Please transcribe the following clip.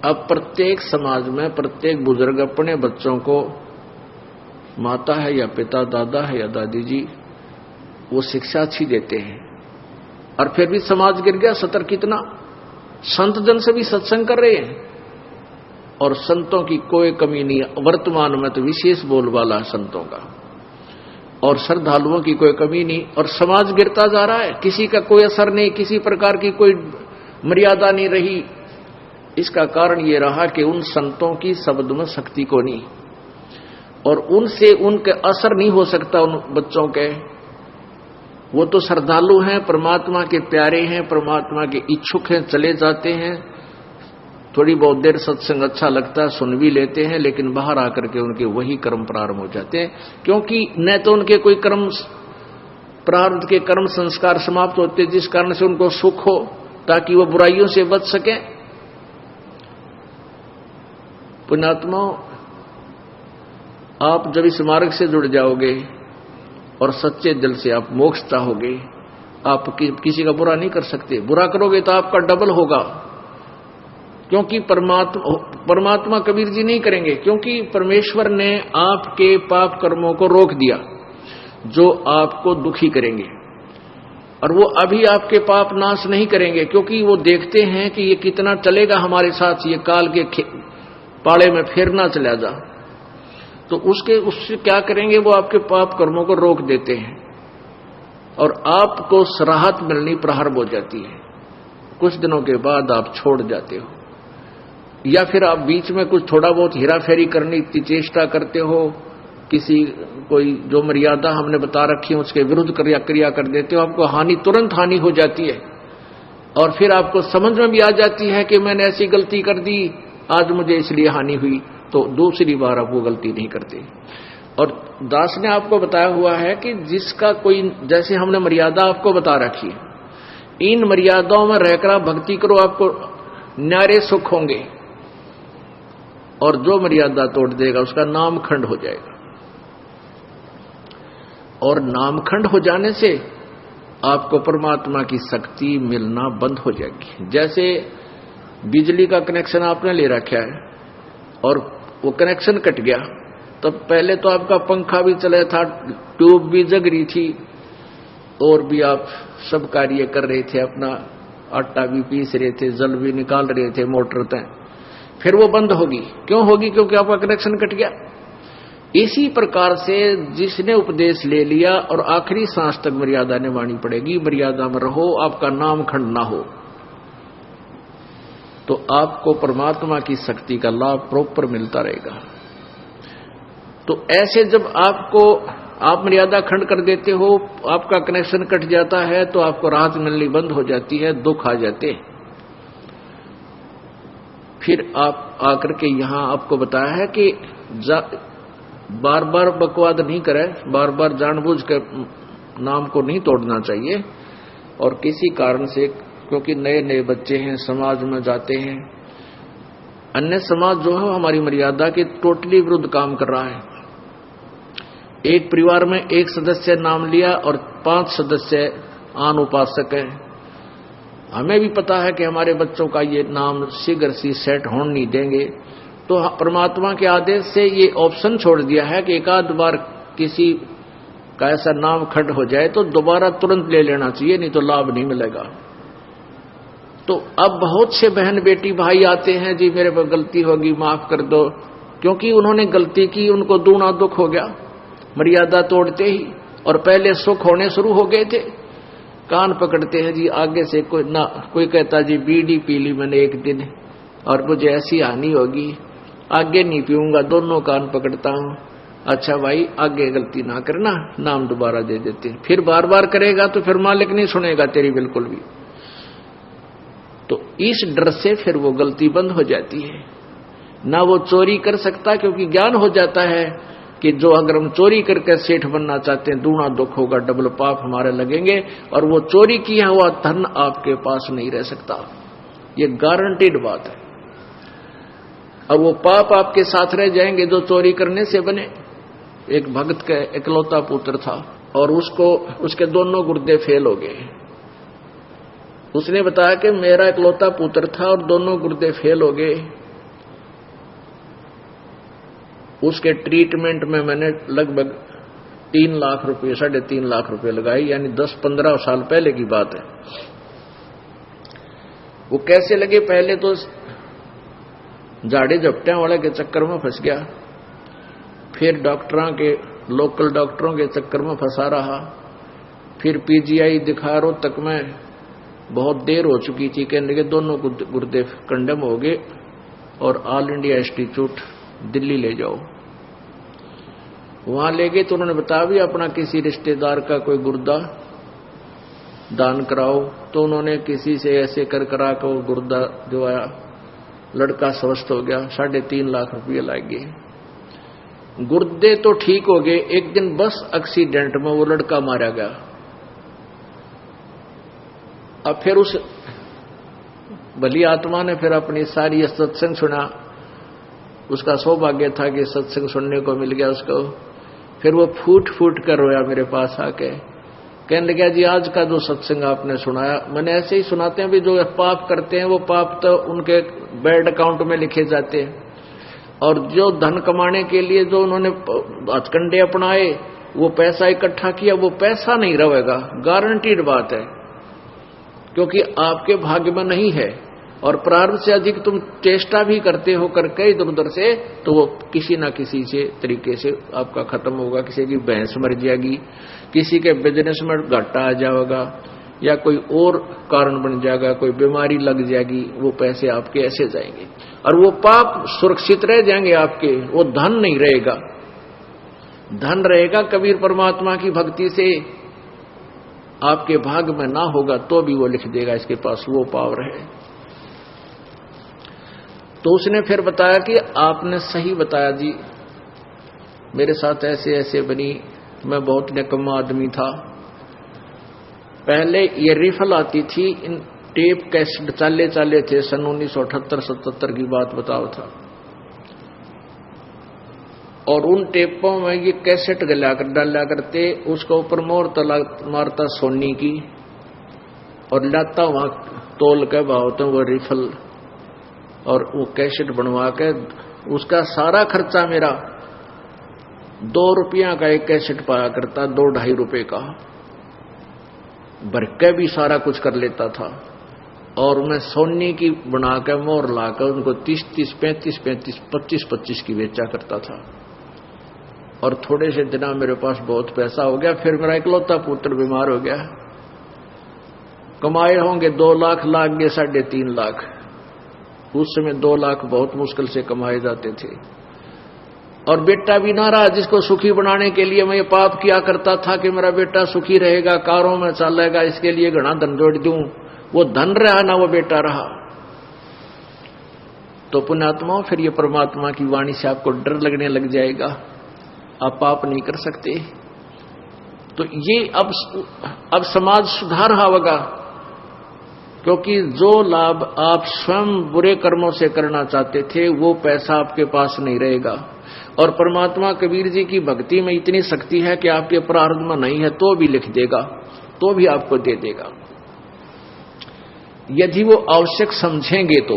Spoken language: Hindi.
अब प्रत्येक समाज में प्रत्येक बुजुर्ग अपने बच्चों को, माता है या पिता, दादा है या दादी जी, वो शिक्षा अच्छी देते हैं, और फिर भी समाज गिर गया। सतर कितना संत जन से भी सत्संग कर रहे हैं, और संतों की कोई कमी नहीं। वर्तमान में तो विशेष बोलबाला संतों का, और श्रद्धालुओं की कोई कमी नहीं, और समाज गिरता जा रहा है। किसी का कोई असर नहीं, किसी प्रकार की कोई मर्यादा नहीं रही। इसका कारण ये रहा कि उन संतों की शब्द में शक्ति को नहीं, और उनसे उनके असर नहीं हो सकता उन बच्चों के। वो तो श्रद्धालु हैं, परमात्मा के प्यारे हैं, परमात्मा के इच्छुक हैं, चले जाते हैं, थोड़ी बहुत देर सत्संग अच्छा लगता है, सुन भी लेते हैं, लेकिन बाहर आकर के उनके वही कर्म प्रारंभ हो जाते हैं। क्योंकि न तो उनके कोई कर्म प्रारब्ध के कर्म संस्कार समाप्त होते जिस कारण से उनको सुख हो, ताकि वो बुराइयों से बच सके। पुण्यात्मा, आप जब इस मार्ग से जुड़ जाओगे और सच्चे दिल से आप मोक्ष चाहोगे, आप किसी का बुरा नहीं कर सकते। बुरा करोगे तो आपका डबल होगा, क्योंकि परमात्मा कबीर जी नहीं करेंगे, क्योंकि परमेश्वर ने आपके पाप कर्मों को रोक दिया जो आपको दुखी करेंगे, और वो अभी आपके पाप नाश नहीं करेंगे, क्योंकि वो देखते हैं कि ये कितना चलेगा हमारे साथ, ये काल के पाले में फिर ना चला जा। तो उससे क्या करेंगे, वो आपके पाप कर्मों को रोक देते हैं, और आपको राहत मिलनी प्रारंभ हो जाती है। कुछ दिनों के बाद आप छोड़ जाते हो, या फिर आप बीच में कुछ थोड़ा बहुत हेरा फेरी करने की चेष्टा करते हो, किसी कोई जो मर्यादा हमने बता रखी है उसके विरुद्ध क्रिया कर देते हो, आपको तुरंत हानि हो जाती है, और फिर आपको समझ में भी आ जाती है कि मैंने ऐसी गलती कर दी, आज मुझे इसलिए हानि हुई, तो दूसरी बार आप वो गलती नहीं करते। और दास ने आपको बताया हुआ है कि जिसका कोई, जैसे हमने मर्यादा आपको बता रखी है, इन मर्यादाओं में रहकर आप भक्ति करो, आपको न्यारे सुख होंगे, और जो मर्यादा तोड़ देगा उसका नामखंड हो जाएगा, और नामखंड हो जाने से आपको परमात्मा की शक्ति मिलना बंद हो जाएगी। जैसे बिजली का कनेक्शन आपने ले रखा है और वो कनेक्शन कट गया, तब पहले तो आपका पंखा भी चला था, ट्यूब भी जग रही थी, और भी आप सब कार्य कर रहे थे, अपना आटा भी पीस रहे थे, जल भी निकाल रहे थे मोटर तक, फिर वो बंद होगी। क्यों होगी? क्योंकि आपका कनेक्शन कट गया। इसी प्रकार से जिसने उपदेश ले लिया और आखिरी सांस तक मर्यादा निभानी पड़ेगी, मर्यादा में रहो, आपका नाम खंड ना हो, तो आपको परमात्मा की शक्ति का लाभ प्रॉपर मिलता रहेगा। तो ऐसे जब आप मर्यादा खंड कर देते हो, आपका कनेक्शन कट जाता है, तो आपको राहत मिलनी बंद हो जाती है, दुख आ जाते हैं। फिर आप आकर के यहां आपको बताया है कि बार बार बकवाद नहीं करे, बार बार जानबूझ कर नाम को नहीं तोड़ना चाहिए, और किसी कारण से, क्योंकि नए नए बच्चे हैं, समाज में जाते हैं, अन्य समाज जो है हमारी मर्यादा के टोटली विरुद्ध काम कर रहा है। एक परिवार में एक सदस्य नाम लिया और 5 सदस्य आन उपासक है। हमें भी पता है कि हमारे बच्चों का ये नाम शीघ्र सी सेट होने नहीं देंगे, तो परमात्मा के आदेश से ये ऑप्शन छोड़ दिया है कि एक आध बार किसी का ऐसा नाम खंड हो जाए तो दोबारा तुरंत ले लेना चाहिए, नहीं तो लाभ नहीं मिलेगा। तो अब बहुत से बहन बेटी भाई आते हैं, जी मेरे पर गलती होगी, माफ कर दो, क्योंकि उन्होंने गलती की, उनको दूना दुख हो गया मर्यादा तोड़ते ही, और पहले सुख होने शुरू हो गए थे। कान पकड़ते हैं जी, आगे से कोई कहता जी बीड़ी पी ली मैंने एक दिन और मुझे ऐसी हानि होगी, आगे नहीं पीऊंगा, दोनों कान पकड़ता हूं। अच्छा भाई, आगे गलती ना करना, नाम दोबारा दे देते। फिर बार बार करेगा तो फिर मालिक नहीं सुनेगा तेरी बिल्कुल भी। तो इस डर से फिर वो गलती बंद हो जाती है, ना वो चोरी कर सकता, क्योंकि ज्ञान हो जाता है कि जो अगर हम चोरी करके सेठ बनना चाहते हैं, दूना दुख होगा, डबल पाप हमारे लगेंगे, और वो चोरी किया हुआ धन आपके पास नहीं रह सकता, ये गारंटीड बात है। और वो पाप आपके साथ रह जाएंगे जो चोरी करने से बने। एक भक्त का इकलौता पुत्र था और उसके दोनों गुर्दे फेल हो गए। उसने बताया कि मेरा इकलौता पुत्र था और दोनों गुर्दे फेल हो गए, उसके ट्रीटमेंट में मैंने लगभग 3 लाख रुपए 3.5 लाख रुपए लगाए, यानी 10-15 साल पहले की बात है। वो कैसे लगे, पहले तो झाड़े झपटियां वाले के चक्कर में फंस गया, फिर डॉक्टरों के लोकल डॉक्टरों के चक्कर में फंसा रहा, फिर पीजीआई दिखा रो तक में बहुत देर हो चुकी थी, कहने के दोनों गुर्दे कंडम हो गए और ऑल इंडिया इंस्टीट्यूट दिल्ली ले जाओ। वहां ले गए तो उन्होंने बताया भी अपना किसी रिश्तेदार का कोई गुर्दा दान कराओ, तो उन्होंने किसी से ऐसे कर करा कर गुर्दा दिवाया, लड़का स्वस्थ हो गया, 3.5 लाख रुपये लग गए। गुर्दे तो ठीक हो गए, एक दिन बस एक्सीडेंट में वो लड़का मारा गया। अब फिर उस भली आत्मा ने फिर अपनी सारी सत्संग सुना, उसका सौभाग्य था कि सत्संग सुनने को मिल गया उसको। फिर वो फूट फूट कर रोया मेरे पास आके, कहने लगा जी आज का जो सत्संग आपने सुनाया, मैंने ऐसे ही सुनाते हैं भी जो पाप करते हैं वो पाप तो उनके बैड अकाउंट में लिखे जाते हैं, और जो धन कमाने के लिए जो उन्होंने हथकंडे अपनाए, वो पैसा इकट्ठा किया, वो पैसा नहीं रहेगा, गारंटीड बात है, क्योंकि आपके भाग्य में नहीं है। और प्रारब्ध से अधिक तुम चेष्टा भी करते हो करके इधर उधर से, तो वो किसी ना किसी से तरीके से आपका खत्म होगा। किसी की भैंस मर जाएगी, किसी के बिजनेस में घाटा आ जाएगा, या कोई और कारण बन जाएगा, कोई बीमारी लग जाएगी, वो पैसे आपके ऐसे जाएंगे और वो पाप सुरक्षित रह जाएंगे आपके, वो धन नहीं रहेगा। धन रहेगा कबीर परमात्मा की भक्ति से, आपके भाग में ना होगा तो भी वो लिख देगा इसके पास वो पावर है। तो उसने फिर बताया कि आपने सही बताया जी, मेरे साथ ऐसे ऐसे बनी, मैं बहुत निकम्मा आदमी था। पहले ये रिफल आती थी, इन टेप कैसेट चाले थे, सन 1978-77 की बात बताओ था, और उन टेपों में ये कैसेट डाला करते, उसके ऊपर मोहर मारता सोनी की और लाता वहां तोल के भाव तो वो रिफल और वो कैसेट बनवा के, उसका सारा खर्चा मेरा 2 रुपया का एक कैसेट पाया करता, 2-2.5 रुपए का भर के भी सारा कुछ कर लेता था। और मैं सोनी की बना के मोहर लाकर उनको 30-30, 35-35, 25-25 की बेचा करता था। और थोड़े से दिना मेरे पास बहुत पैसा हो गया। फिर मेरा इकलौता पुत्र बीमार हो गया, कमाए होंगे 2 लाख, लाग गए 3.5 लाख। उस समय 2 लाख बहुत मुश्किल से कमाए जाते थे। और बेटा भी ना रहा, जिसको सुखी बनाने के लिए मैं ये पाप किया करता था कि मेरा बेटा सुखी रहेगा, कारों में चलेगा, इसके लिए घना धन जोड़ दूं, वो धन रहा ना वो बेटा रहा। तो पुण्यात्मा, फिर ये परमात्मा की वाणी से आपको डर लगने लग जाएगा, आप पाप नहीं कर सकते। तो ये अब समाज सुधार होगा, क्योंकि जो लाभ आप स्वयं बुरे कर्मों से करना चाहते थे वो पैसा आपके पास नहीं रहेगा। और परमात्मा कबीर जी की भक्ति में इतनी शक्ति है कि आपके प्रारब्ध में नहीं है तो भी लिख देगा, तो भी आपको दे देगा, यदि वो आवश्यक समझेंगे तो।